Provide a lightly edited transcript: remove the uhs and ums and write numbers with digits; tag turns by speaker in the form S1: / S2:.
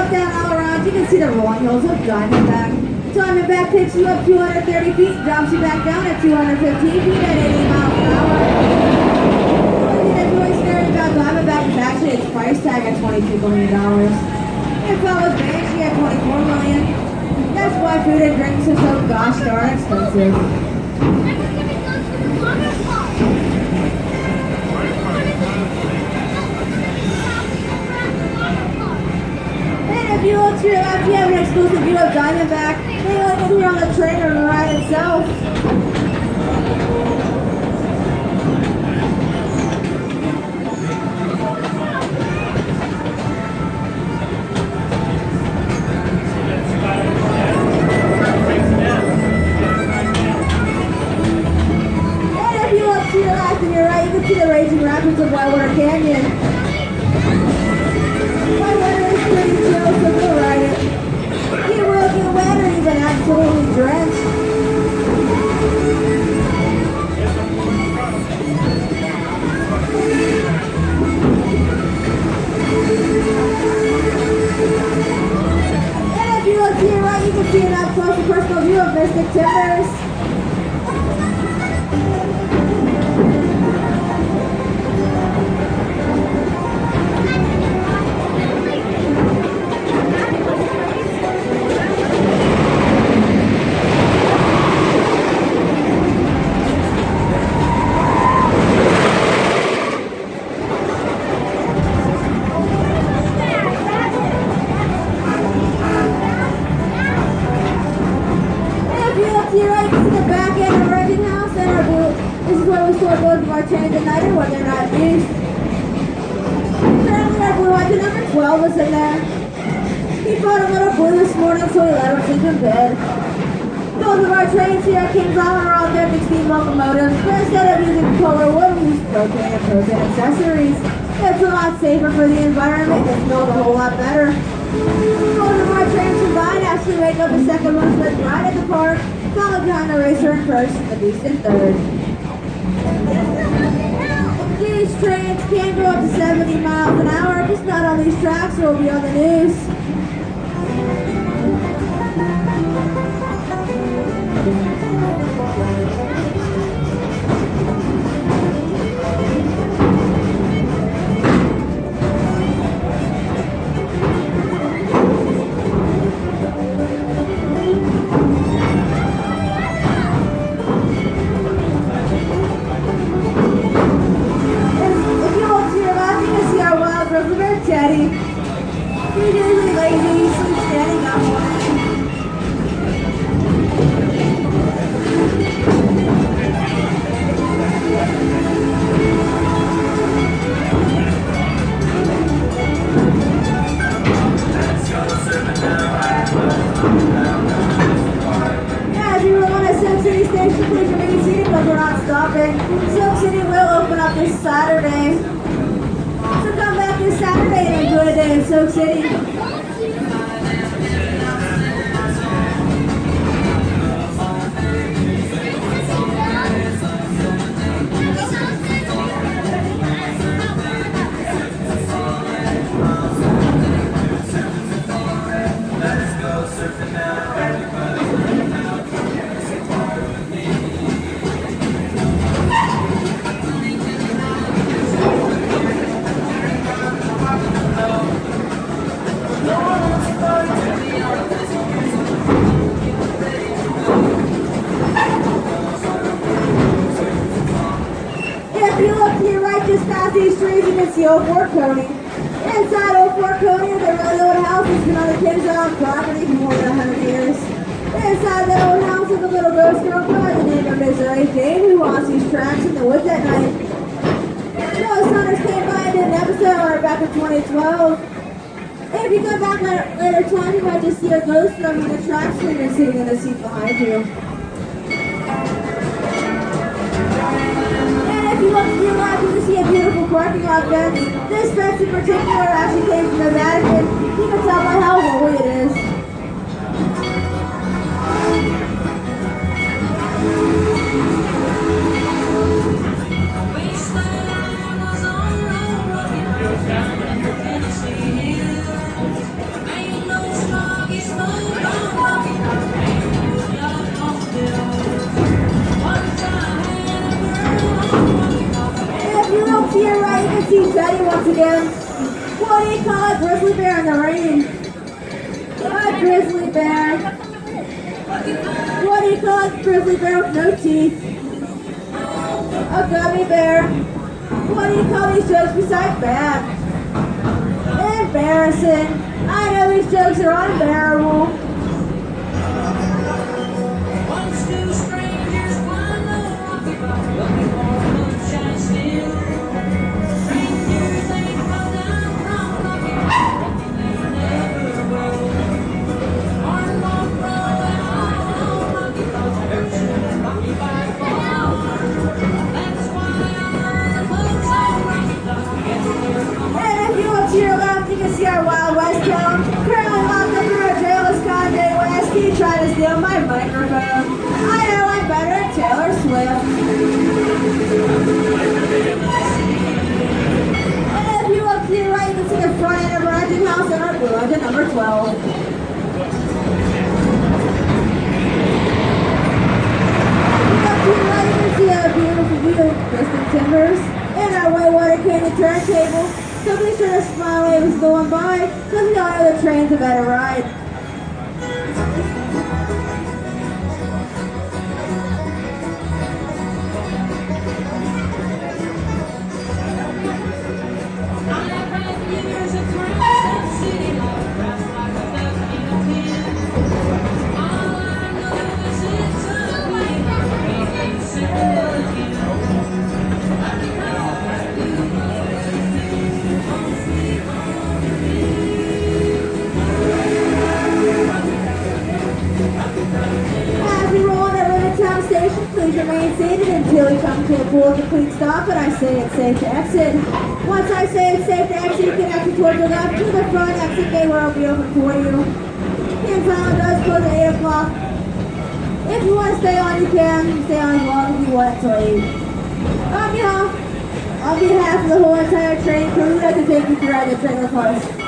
S1: up down all around, you can see the rolling hills of Diamondback. Diamondback picks you up 230 feet, drops you back down at 215 feet at 80 miles an hour. The only thing that's really scary about Diamondback is actually its price tag at $22 million. It follows Banshee at $24 million. That's why food and drinks are so gosh darn expensive. If you look to your left, you have an exclusive view of Diamondback. They look in here on the train or the ride itself. And if you look to your left and your right, you can see the raging rapids of Whitewater Canyon. Whitewater is pretty chill, so go ride it. You will get wet or even absolutely drenched. And if you look to your right, you can see an up close and personal view of Mystic Timbers. Trains at night when they're not used. Currently our blue watcher number 12 is in there. He bought a little blue this morning, so we let him sleep in bed. Both of our trains here at Kings Island are all electric steam locomotives, but instead of using polar wood, we use propane and propane accessories. It's a lot safer for the environment and smells a whole lot better. Both of our trains combined actually make up the second most lit ride at the park, followed behind the racer in first, a decent third. These trains can go up to 70 miles an hour, just not on these tracks, or will be on the news. Teddy. He's usually lazy, he sleeps standing up one. Yeah, if you were on a Silk City station, please remain seated because we're not stopping. Silk City will open up this Saturday. So come back this Saturday and enjoy a day in Silk City. These trees, you can see Old Fort Coney. Inside Old Fort Coney is a really old house that's been on the Kings Island property for more than 100 years. Inside that old house is a little ghost girl by the name of Miss Ray Jane who haunts these tracks in the woods at night. Ghost hunters came by and did an episode on her back in 2012. If you go back later time, you might just see a ghost from the track screener sitting in the seat behind you. If you look to your left, you can see a beautiful parking lot fence. This fence in particular actually came from the Vatican. You can tell by how holy it is. What do you call a grizzly bear in the rain? A grizzly bear. What do you call a grizzly bear with no teeth? A gummy bear. What do you call these jokes besides bad? Embarrassing. I know these jokes are unbearable. You can see our Wild West town. Currently locked up in our jail is Kanye West. He tried to steal my microphone. I know I'm better at Taylor Swift. And if you look to your right, you can see the front end of our engine house and our blue engine number 12. If you look to your right, you can see a beautiful view of distant timbers and our whitewater canyon turntable. So be sure to smile when it's going by, because we all know the train's a better ride. Please remain seated until we come to a full complete stop, and I say it's safe to exit. Once I say it's safe to exit, you can exit towards the left to the front exit gate where it'll be open for you. Kansas Island does close at 8 o'clock. If you want to stay on, you can. You can stay on as long as you want until 8. On behalf of the whole entire train crew, we'd like to thank you for riding the trailer cars.